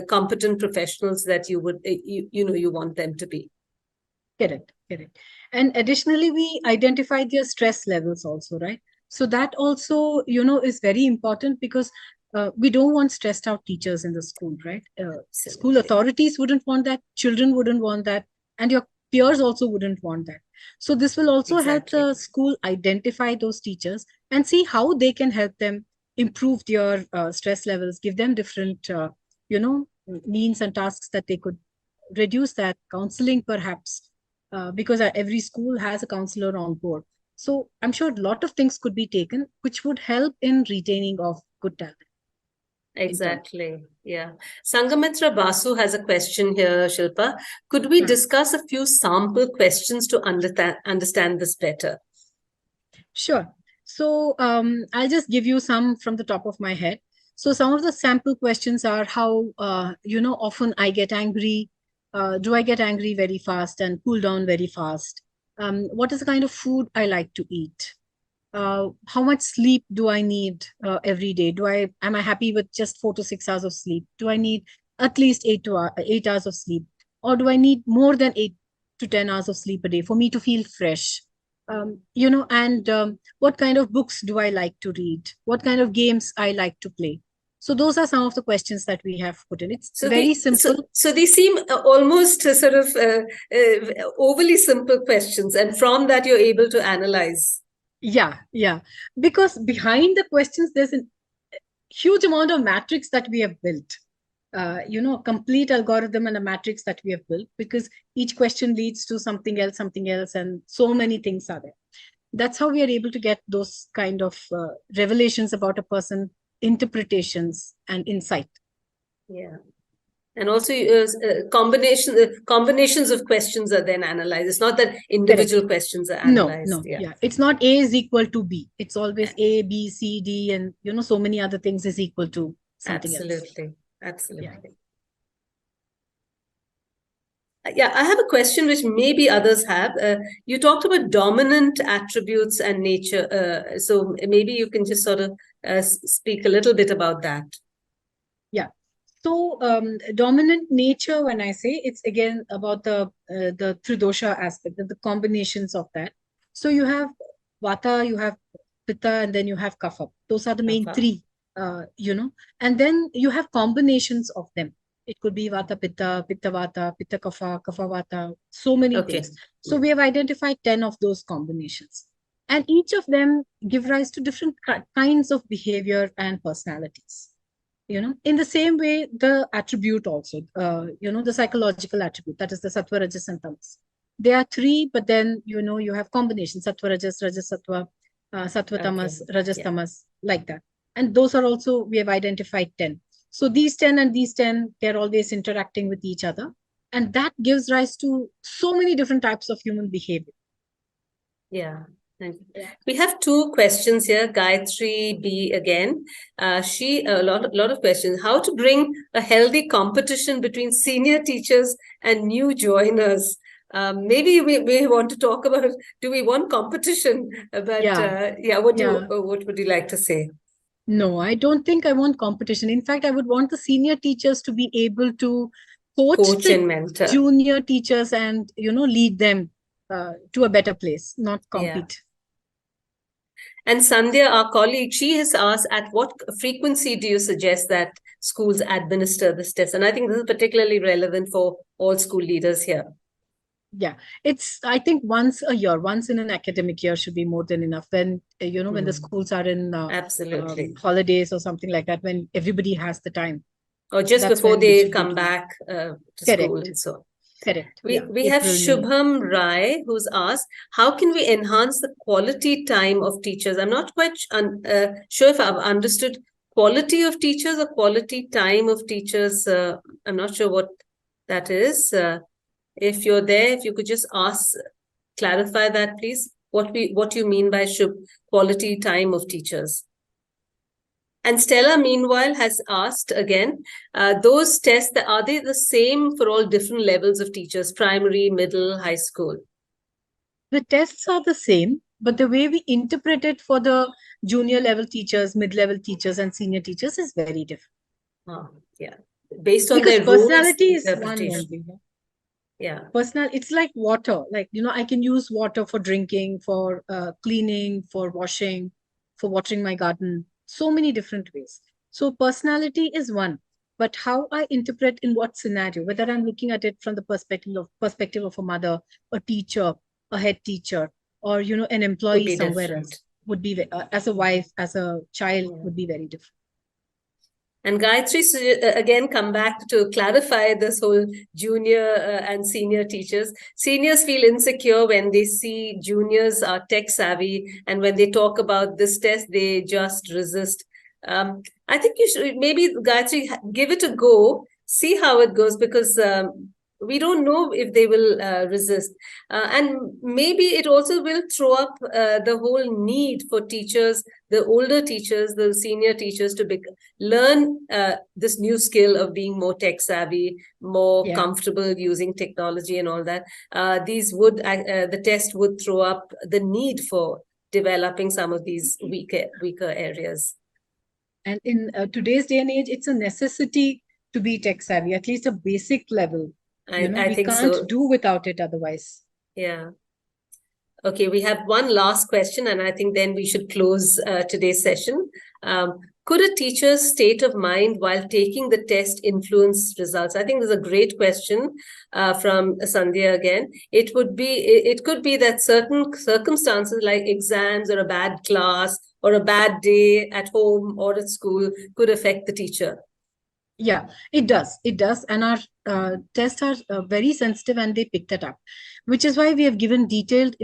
competent professionals that you would you want them to be. Correct. And additionally, we identified their stress levels also, right? So that also, is very important, because we don't want stressed out teachers in the school, right? School authorities wouldn't want that, children wouldn't want that, and your peers also wouldn't want that. So this will also help the school identify those teachers and see how they can help them improve their stress levels, give them different, means and tasks that they could reduce that, counseling perhaps, because every school has a counselor on board. So I'm sure a lot of things could be taken, which would help in retaining of good talent. Exactly. Yeah. Sangamitra Basu has a question here, Shilpa. Could we discuss a few sample questions to understand this better? Sure. So I'll just give you some from the top of my head. So some of the sample questions are how, often I get angry, Do I get angry very fast and cool down very fast? What is the kind of food I like to eat? How much sleep do I need every day? Am I happy with just 4 to 6 hours of sleep? Do I need at least 8 hours of sleep, or do I need more than 8 to 10 hours of sleep a day for me to feel fresh? And what kind of books do I like to read? What kind of games I like to play? So those are some of the questions that we have put in. It's very simple. So they seem almost sort of overly simple questions, and from that you're able to analyze. Yeah. Because behind the questions, there's a huge amount of matrix that we have built. A complete algorithm and a matrix that we have built, because each question leads to something else, and so many things are there. That's how we are able to get those kind of revelations about a person, interpretations and insight. Yeah. And also combinations of questions are then analyzed. It's not that individual questions are analyzed. No. Yeah. It's not A is equal to B. It's always A, B, C, D, and so many other things is equal to something else. Absolutely. Yeah, I have a question which maybe others have. You talked about dominant attributes and nature. So maybe you can just sort of speak a little bit about that. Yeah. So dominant nature, when I say, it's again about the tridosha aspect, the combinations of that. So you have vata, you have pitta, and then you have kapha. Those are the main three, and then you have combinations of them. It could be vata pitta, pitta vata, pitta kapha, kapha vata, so many things. So we have identified 10 of those combinations. And each of them give rise to different kinds of behavior and personalities. In the same way, the attribute also, the psychological attribute, that is the sattva, rajas, and tamas. There are three, but then, you have combinations, sattva, rajas, rajas, sattva, sattva, tamas, rajas, tamas, like that. And those are also, we have identified 10. So these 10 and these 10, they're always interacting with each other. And that gives rise to so many different types of human behavior. Yeah. We have two questions here. Gayatri B again. She a lot of questions. How to bring a healthy competition between senior teachers and new joiners? Maybe we want to talk about, do we want competition? But what would you like to say? No, I don't think I want competition. In fact, I would want the senior teachers to be able to coach and mentor junior teachers and lead them to a better place, not compete. Yeah. And Sandhya, our colleague, she has asked, at what frequency do you suggest that schools administer this test? And I think this is particularly relevant for all school leaders here. Yeah, I think once a year, once in an academic year should be more than enough. When, when the schools are in absolutely holidays or something like that, when everybody has the time. Or just before they come back to school. And so. Correct. We have Shubham Rai, who's asked, how can we enhance the quality time of teachers? I'm not quite sure if I've understood quality of teachers or quality time of teachers. I'm not sure what that is. If you're there, if you could just clarify that, please. What you mean by quality time of teachers? And Stella, meanwhile, has asked again, those tests, are they the same for all different levels of teachers, primary, middle, high school? The tests are the same, but the way we interpret it for the junior level teachers, mid-level teachers, and senior teachers is very different. Yeah. Based on because their personality is one only. Yeah. It's like water. Like, I can use water for drinking, for cleaning, for washing, for watering my garden. So many different ways. So personality is one, but how I interpret in what scenario, whether I'm looking at it from the perspective of a mother, a teacher, a head teacher, or an employee somewhere else, would be as a wife, as a child, would be very different. And Gayatri, again, come back to clarify this whole junior and senior teachers. Seniors feel insecure when they see juniors are tech savvy, and when they talk about this test, they just resist. I think you should maybe, Gayatri, give it a go, see how it goes, because we don't know if they will resist. And maybe it also will throw up the whole need for teachers, the older teachers, the senior teachers, to learn this new skill of being more tech savvy, more comfortable using technology and all that. The test would throw up the need for developing some of these weaker areas. And in today's day and age, it's a necessity to be tech savvy, at least a basic level. I we think can't so. do without it otherwise. Yeah. Okay, we have one last question, and I think then we should close today's session. Could a teacher's state of mind while taking the test influence results? I think this is a great question from Sandhya again. It could be that certain circumstances like exams or a bad class or a bad day at home or at school could affect the teacher. Yeah, it does. It does. And our tests are very sensitive, and they pick that up, which is why we have given detailed,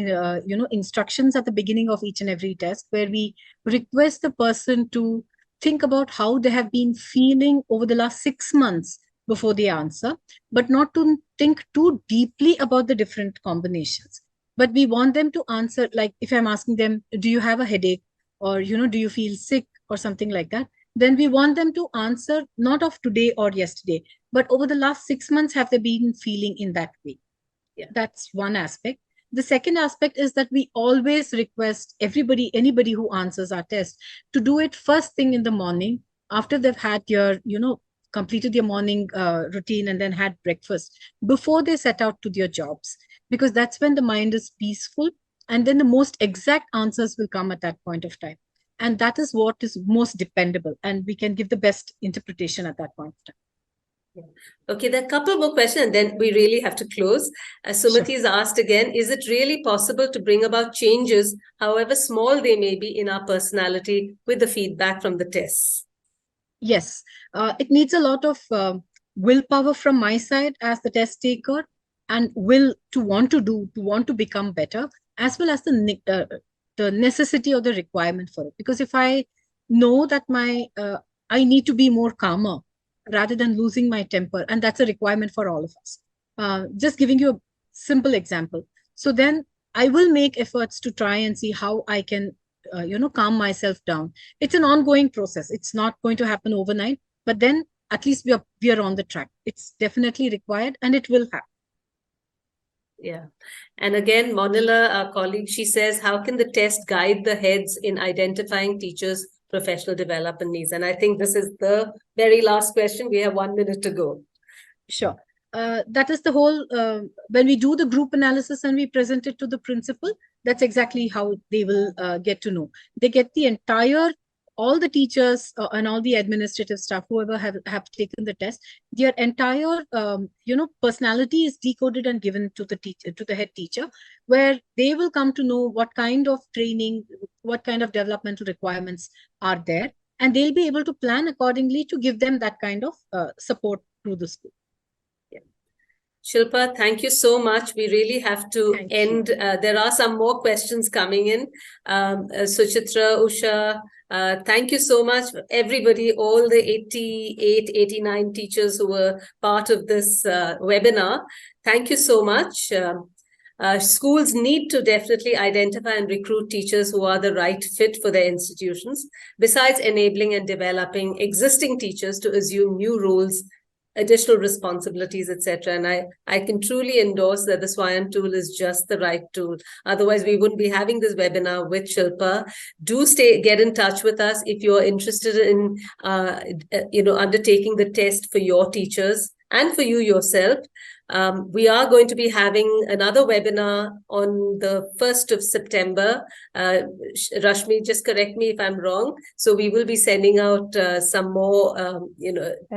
instructions at the beginning of each and every test, where we request the person to think about how they have been feeling over the last 6 months before they answer, but not to think too deeply about the different combinations. But we want them to answer, like if I'm asking them, do you have a headache, or, do you feel sick or something like that? Then we want them to answer not of today or yesterday, but over the last 6 months, have they been feeling in that way? Yeah. That's one aspect. The second aspect is that we always request anybody who answers our test, to do it first thing in the morning, after they've had completed their morning routine and then had breakfast, before they set out to their jobs, because that's when the mind is peaceful, and then the most exact answers will come at that point of time. And that is what is most dependable, and we can give the best interpretation at that point of time. Okay, there are a couple more questions, and then we really have to close. Sumati has asked again, is it really possible to bring about changes, however small they may be, in our personality with the feedback from the tests? Yes, it needs a lot of willpower from my side as the test taker, and will to want to become better, as well as the necessity or the requirement for it. Because if I know that I need to be more calmer rather than losing my temper, and that's a requirement for all of us. Just giving you a simple example. So then I will make efforts to try and see how I can, calm myself down. It's an ongoing process. It's not going to happen overnight, but then at least we are on the track. It's definitely required, and it will happen. Yeah. And again, Monila, our colleague, she says, how can the test guide the heads in identifying teachers' professional development needs? And I think this is the very last question. We have 1 minute to go. Sure. That is the whole, when we do the group analysis and we present it to the principal, that's exactly how they will get to know. They get the all the teachers and all the administrative staff, whoever have taken the test, their entire, personality is decoded and given to the head teacher, where they will come to know what kind of training, what kind of developmental requirements are there, and they'll be able to plan accordingly to give them that kind of support through the school. Shilpa, thank you so much. We really have to end. There are some more questions coming in. Suchitra, Usha, thank you so much, everybody, all the 88, 89 teachers who were part of this webinar. Thank you so much. Schools need to definitely identify and recruit teachers who are the right fit for their institutions, besides enabling and developing existing teachers to assume new roles, additional responsibilities, etc. And I can truly endorse that the Swayam tool is just the right tool. Otherwise, we wouldn't be having this webinar with Shilpa. Do get in touch with us if you're interested in, undertaking the test for your teachers and for you yourself. We are going to be having another webinar on the 1st of September. Rashmi, just correct me if I'm wrong. So we will be sending out some more,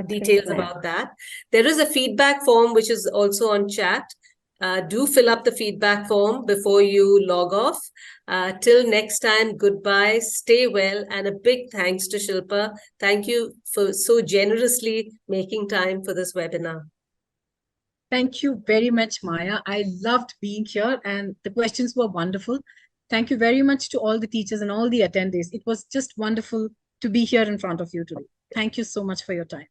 details about that. There is a feedback form which is also on chat. Do fill up the feedback form before you log off. Till next time, goodbye, stay well, and a big thanks to Shilpa. Thank you for so generously making time for this webinar. Thank you very much, Maya. I loved being here, and the questions were wonderful. Thank you very much to all the teachers and all the attendees. It was just wonderful to be here in front of you today. Thank you so much for your time.